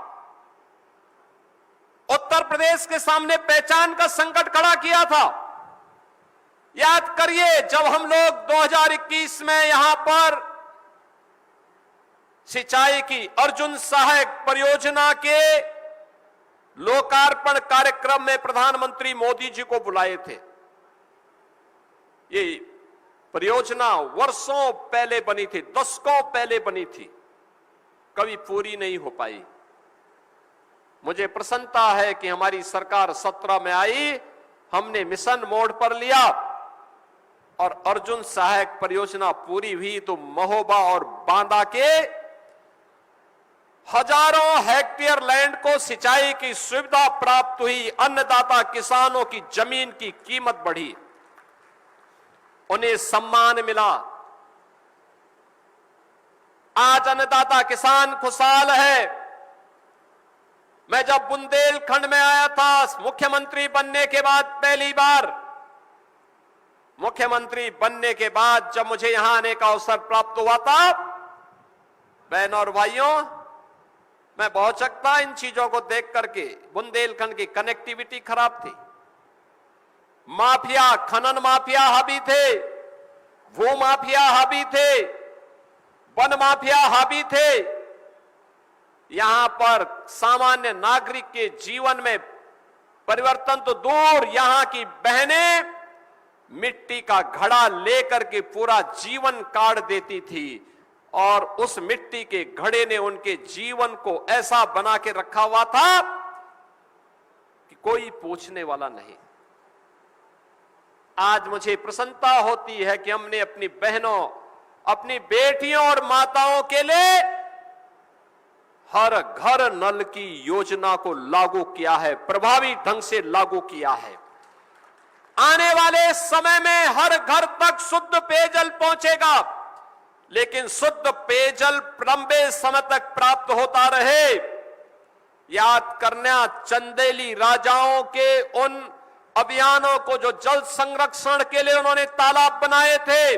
उत्तर प्रदेश के सामने पहचान का संकट खड़ा किया था। याद करिए, जब हम लोग 2021 में यहां पर सिंचाई की अर्जुन सहायक परियोजना के लोकार्पण कार्यक्रम में प्रधानमंत्री मोदी जी को बुलाए थे। ये परियोजना वर्षों पहले बनी थी, दशकों पहले बनी थी, कभी पूरी नहीं हो पाई। मुझे प्रसन्नता है कि हमारी सरकार 17 में आई, हमने मिशन मोड पर लिया और अर्जुन सहायक परियोजना पूरी हुई तो महोबा और बांदा के हजारों हेक्टेयर लैंड को सिंचाई की सुविधा प्राप्त हुई, अन्नदाता किसानों की जमीन की कीमत बढ़ी, उन्हें सम्मान मिला। आज अन्नदाता किसान खुशहाल है। मैं जब बुंदेलखंड में आया था मुख्यमंत्री बनने के बाद, पहली बार मुख्यमंत्री बनने के बाद जब मुझे यहां आने का अवसर प्राप्त हुआ था, बहनों और भाइयों, मैं बहुत चकता इन चीजों को देख करके। बुंदेलखंड की कनेक्टिविटी खराब थी, माफिया, खनन माफिया हावी थे, भू माफिया हावी थे, वन माफिया हावी थे। यहां पर सामान्य नागरिक के जीवन में परिवर्तन तो दूर, यहां की बहनें मिट्टी का घड़ा लेकर के पूरा जीवन काट देती थी, और उस मिट्टी के घड़े ने उनके जीवन को ऐसा बना के रखा हुआ था कि कोई पूछने वाला नहीं। आज मुझे प्रसन्नता होती है कि हमने अपनी बहनों, अपनी बेटियों और माताओं के लिए हर घर नल की योजना को लागू किया है, प्रभावी ढंग से लागू किया है। आने वाले समय में हर घर तक शुद्ध पेयजल पहुंचेगा, लेकिन शुद्ध पेयजल लंबे समय तक प्राप्त होता रहे। याद करना, चंदेली राजाओं के उन अभियानों को जो जल संरक्षण के लिए उन्होंने तालाब बनाए थे,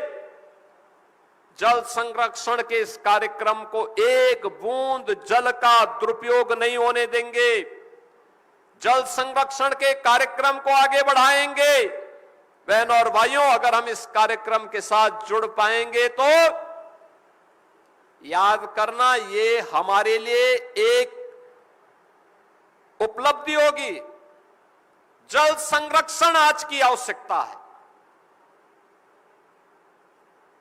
जल संरक्षण के इस कार्यक्रम को एक बूंद जल का दुरुपयोग नहीं होने देंगे। जल संरक्षण के कार्यक्रम को आगे बढ़ाएंगे। बहनों और भाइयों, अगर हम इस कार्यक्रम के साथ जुड़ पाएंगे तो याद करना, ये हमारे लिए एक उपलब्धि होगी। जल संरक्षण आज की आवश्यकता है।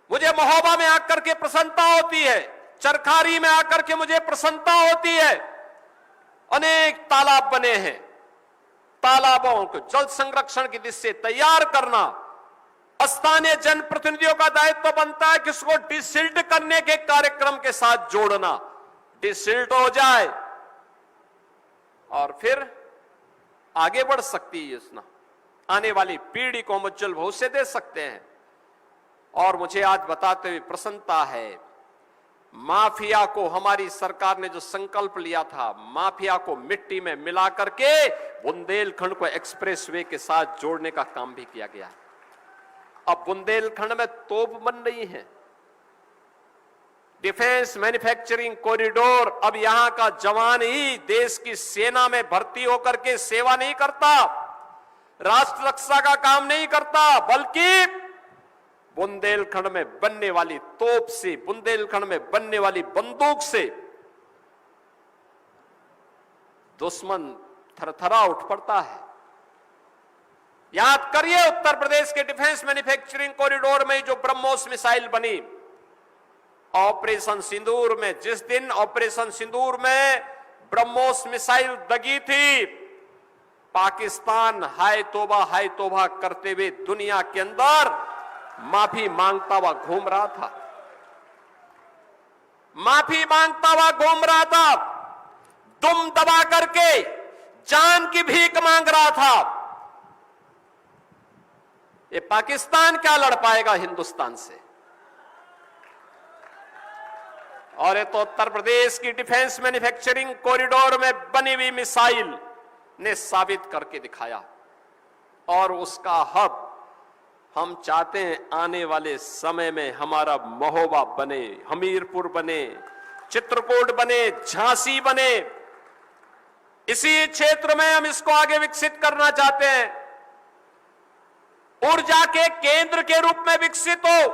मुझे महोबा में आकर के प्रसन्नता होती है, चरखारी में आकर के मुझे प्रसन्नता होती है। अनेक तालाब बने हैं, तालाबों को जल संरक्षण की दिशा से तैयार करना स्थानीय जनप्रतिनिधियों का दायित्व बनता है कि उसको डिसिल्ट करने के कार्यक्रम के साथ जोड़ना, डिसिल्ट हो जाए और फिर आगे बढ़ सकती है योजना, आने वाली पीढ़ी को हम उज्जवल भविष्य दे सकते हैं। और मुझे आज बताते हुए प्रसन्नता है, माफिया को हमारी सरकार ने जो संकल्प लिया था, माफिया को मिट्टी में मिला करके बुंदेलखंड को एक्सप्रेसवे के साथ जोड़ने का काम भी किया गया है। अब बुंदेलखंड में तोप बन रही है, डिफेंस मैन्युफैक्चरिंग कॉरिडोर। अब यहां का जवान ही देश की सेना में भर्ती होकर के सेवा नहीं करता, राष्ट्र रक्षा का काम नहीं करता, बल्कि बुंदेलखंड में बनने वाली तोप से, बुंदेलखंड में बनने वाली बंदूक से दुश्मन थरथरा उठ पड़ता है। याद करिए उत्तर प्रदेश के डिफेंस मैन्युफैक्चरिंग कॉरिडोर में जो ब्रह्मोस मिसाइल बनी, ऑपरेशन सिंदूर में, जिस दिन ऑपरेशन सिंदूर में ब्रह्मोस मिसाइल दगी थी, पाकिस्तान हाय तौबा करते हुए दुनिया के अंदर माफी मांगता हुआ घूम रहा था, माफी मांगता हुआ घूम रहा था, दुम दबा करके जान की भीख मांग रहा था। ये पाकिस्तान क्या लड़ पाएगा हिंदुस्तान से? और ये तो उत्तर प्रदेश की डिफेंस मैन्युफैक्चरिंग कॉरिडोर में बनी हुई मिसाइल ने साबित करके दिखाया। और उसका हब हम चाहते हैं आने वाले समय में हमारा महोबा बने, हमीरपुर बने, चित्रकूट बने, झांसी बने। इसी क्षेत्र में हम इसको आगे विकसित करना चाहते हैं, ऊर्जा के केंद्र के रूप में विकसित हो।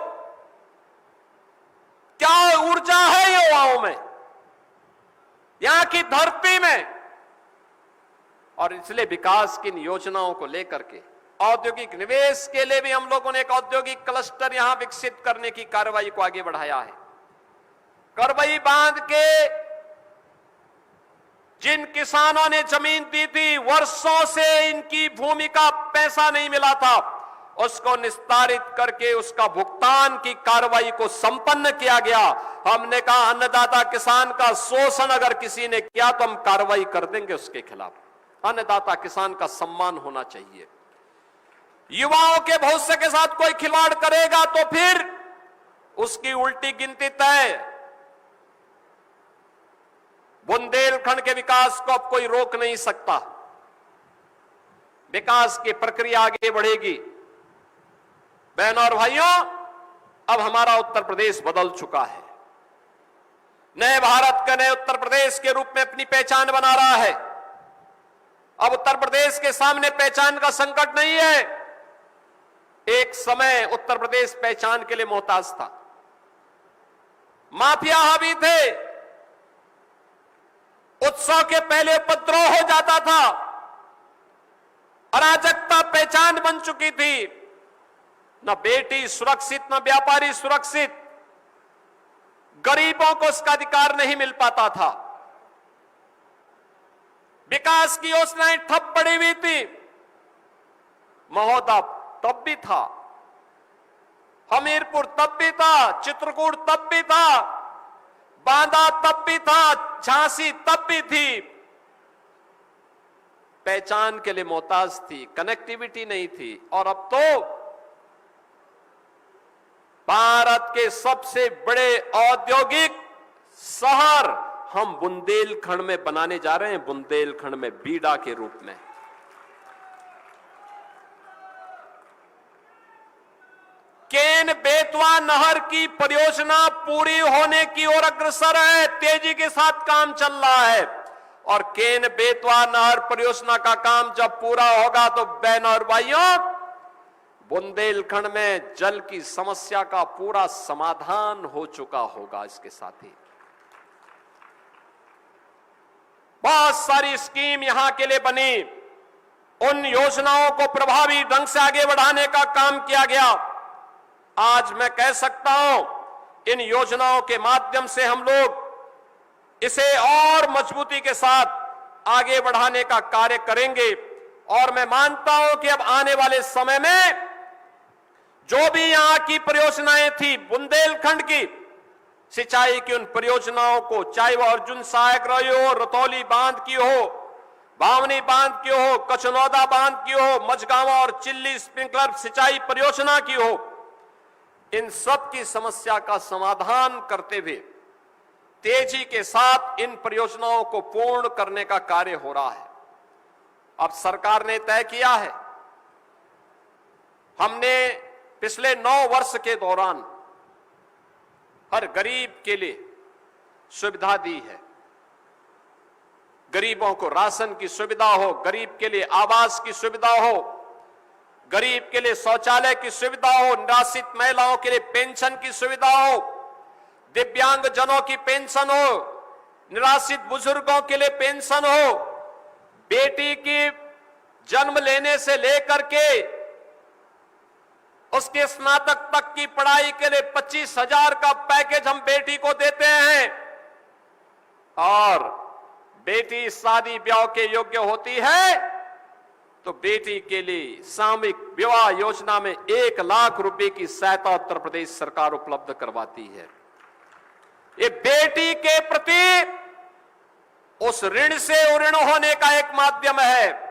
क्या ऊर्जा है युवाओं में, यहां की धरती में। और इसलिए विकास की इन योजनाओं को लेकर के औद्योगिक निवेश के लिए भी हम लोगों ने एक औद्योगिक क्लस्टर यहां विकसित करने की कार्रवाई को आगे बढ़ाया है। करवई बांध के जिन किसानों ने जमीन दी थी, वर्षों से इनकी भूमि का पैसा नहीं मिला था, उसको निस्तारित करके उसका भुगतान की कार्रवाई को संपन्न किया गया। हमने कहा अन्नदाता किसान का शोषण अगर किसी ने किया तो हम कार्रवाई कर देंगे उसके खिलाफ। अन्नदाता किसान का सम्मान होना चाहिए। युवाओं के भविष्य के साथ कोई खिलवाड़ करेगा तो फिर उसकी उल्टी गिनती तय। बुंदेलखंड के विकास को अब कोई रोक नहीं सकता। विकास की प्रक्रिया आगे बढ़ेगी। बहनों और भाइयों, अब हमारा उत्तर प्रदेश बदल चुका है। नए भारत का, नए उत्तर प्रदेश के रूप में अपनी पहचान बना रहा है। अब उत्तर प्रदेश के सामने पहचान का संकट नहीं है। एक समय उत्तर प्रदेश पहचान के लिए मोहताज था। माफिया हावी थे, उत्सव के पहले उपद्रव हो जाता था, अराजकता पहचान बन चुकी थी। न बेटी सुरक्षित, न व्यापारी सुरक्षित, गरीबों को उसका अधिकार नहीं मिल पाता था। विकास की योजनाएं ठप पड़ी हुई थी। महोदा तब भी था, हमीरपुर तब भी था, चित्रकूट तब भी था, बांदा तब भी था, झांसी तब भी थी। पहचान के लिए मोहताज थी, कनेक्टिविटी नहीं थी। और अब तो भारत के सबसे बड़े औद्योगिक शहर हम बुंदेलखंड में बनाने जा रहे हैं, बुंदेलखंड में बीडा के रूप में। केन बेतवा नहर की परियोजना पूरी होने की ओर अग्रसर है, तेजी के साथ काम चल रहा है। और केन बेतवा नहर परियोजना का काम जब पूरा होगा तो बहनों और भाइयों, बुंदेलखंड में जल की समस्या का पूरा समाधान हो चुका होगा। इसके साथ ही बहुत सारी स्कीम यहां के लिए बनी, उन योजनाओं को प्रभावी ढंग से आगे बढ़ाने का काम किया गया। आज मैं कह सकता हूं, इन योजनाओं के माध्यम से हम लोग इसे और मजबूती के साथ आगे बढ़ाने का कार्य करेंगे। और मैं मानता हूं कि अब आने वाले समय में जो भी यहां की परियोजनाएं थी, बुंदेलखंड की सिंचाई की उन परियोजनाओं को, चाहे वो अर्जुन सहायक रही हो, रतौली बांध की हो, बावनी बांध की हो, कचनौदा बांध की हो, मझगांवा और चिल्ली स्प्रिंकलर सिंचाई परियोजना की हो, इन सब की समस्या का समाधान करते हुए तेजी के साथ इन परियोजनाओं को पूर्ण करने का कार्य हो रहा है। अब सरकार ने तय किया है, हमने पिछले 9 वर्ष के दौरान हर गरीब के लिए सुविधा दी है। गरीबों को राशन की सुविधा हो, गरीब के लिए आवास की सुविधा हो, गरीब के लिए शौचालय की सुविधा हो, निराश्रित महिलाओं के लिए पेंशन की सुविधा हो, दिव्यांग जनों की पेंशन हो, निराश्रित बुजुर्गों के लिए पेंशन हो, बेटी की जन्म लेने से लेकर के उसके स्नातक तक की पढ़ाई के लिए 25,000 का पैकेज हम बेटी को देते हैं। और बेटी शादी ब्याह के योग्य होती है तो बेटी के लिए सामूहिक विवाह योजना में 1 लाख रुपए की सहायता उत्तर प्रदेश सरकार उपलब्ध करवाती है। ये बेटी के प्रति उस ऋण से ऋण होने का एक माध्यम है।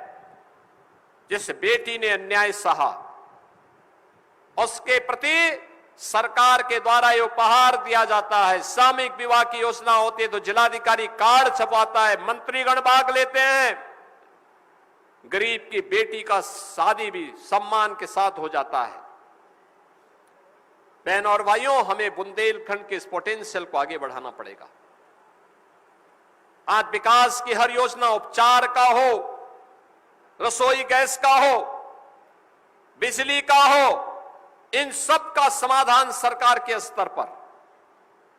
जिस बेटी ने अन्याय सहा उसके प्रति सरकार के द्वारा ये उपहार दिया जाता है। सामूहिक विवाह की योजना होती है तो जिलाधिकारी कार्ड छपवाता है, मंत्रीगण भाग लेते हैं। गरीब की बेटी का शादी भी सम्मान के साथ हो जाता है। बहन और भाइयों, हमें बुंदेलखंड के इस पोटेंशियल को आगे बढ़ाना पड़ेगा। आज विकास की हर योजना उपचार का हो, रसोई गैस का हो, बिजली का हो, इन सब का समाधान सरकार के स्तर पर।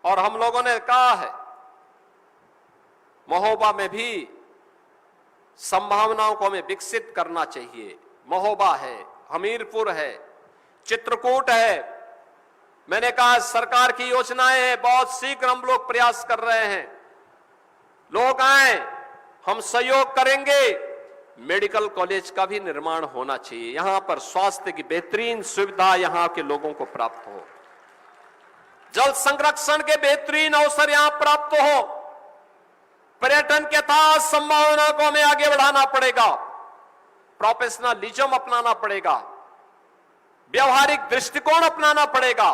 और हम लोगों ने कहा है महोबा में भी संभावनाओं को हमें विकसित करना चाहिए। महोबा है, हमीरपुर है, चित्रकूट है। मैंने कहा सरकार की योजनाएं हैं, बहुत शीघ्र हम लोग प्रयास कर रहे हैं। लोग आए, हम सहयोग करेंगे। मेडिकल कॉलेज का भी निर्माण होना चाहिए, यहां पर स्वास्थ्य की बेहतरीन सुविधा यहां के लोगों को प्राप्त हो। जल संरक्षण के बेहतरीन अवसर यहां प्राप्त हो। पर्यटन के अथाह संभावना को हमें आगे बढ़ाना पड़ेगा। प्रोफेशनलिज्म अपनाना पड़ेगा, व्यवहारिक दृष्टिकोण अपनाना पड़ेगा।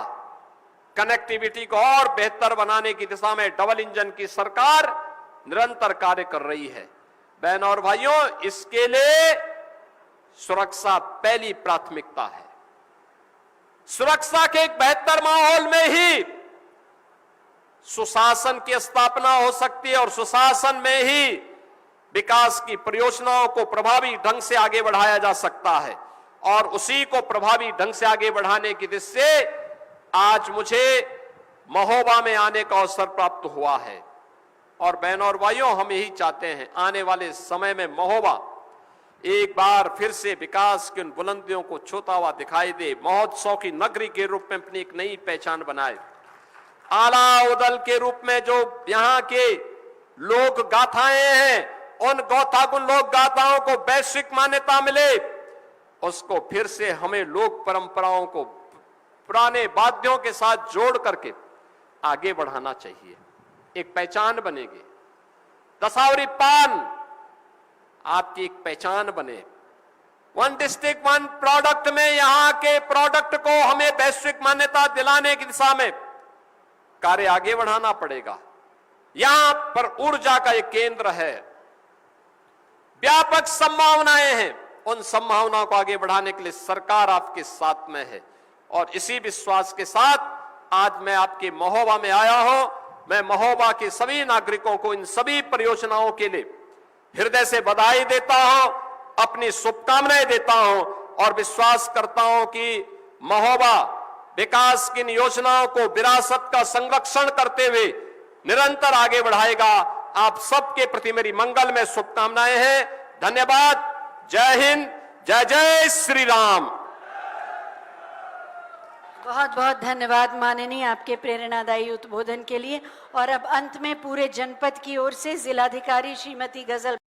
कनेक्टिविटी को और बेहतर बनाने की दिशा में डबल इंजन की सरकार निरंतर कार्य कर रही है। बहनों और भाइयों, इसके लिए सुरक्षा पहली प्राथमिकता है। सुरक्षा के एक बेहतर माहौल में ही सुशासन की स्थापना हो सकती है और सुशासन में ही विकास की परियोजनाओं को प्रभावी ढंग से आगे बढ़ाया जा सकता है। और उसी को प्रभावी ढंग से आगे बढ़ाने की दिशा से आज मुझे महोबा में आने का अवसर प्राप्त हुआ है। और बहनों और भाइयों, हम यही चाहते हैं आने वाले समय में महोबा एक बार फिर से विकास की उन बुलंदियों को छूता हुआ दिखाई दे, महोत्सव की नगरी के रूप में अपनी एक नई पहचान बनाए। आला उदल के रूप में जो यहाँ के लोक गाथाएं हैं, उन गौथागुण लोक गाथाओं को वैश्विक मान्यता मिले। उसको फिर से हमें लोक परंपराओं को पुराने वाद्यों के साथ जोड़ करके आगे बढ़ाना चाहिए। एक पहचान बनेगी। दशावरी पान आपकी एक पहचान बने। 1 डिस्ट्रिक्ट 1 प्रोडक्ट में यहां के प्रोडक्ट को हमें वैश्विक मान्यता दिलाने की दिशा में कार्य आगे बढ़ाना पड़ेगा। यहां पर ऊर्जा का एक केंद्र है, व्यापक संभावनाएं हैं। उन संभावनाओं को आगे बढ़ाने के लिए सरकार आपके साथ में है। और इसी विश्वास के साथ आज मैं आपके महोबा में आया हूं। मैं महोबा के सभी नागरिकों को इन सभी परियोजनाओं के लिए हृदय से बधाई देता हूं, अपनी शुभकामनाएं देता हूं और विश्वास करता हूं कि महोबा विकास की इन योजनाओं को विरासत का संरक्षण करते हुए निरंतर आगे बढ़ाएगा। आप सबके प्रति मेरी मंगल में शुभकामनाएं हैं। धन्यवाद। जय हिंद, जय जय श्री राम। बहुत बहुत धन्यवाद माननीय, आपके प्रेरणादायी उद्बोधन के लिए। और अब अंत में पूरे जनपद की ओर से जिलाधिकारी श्रीमती गजल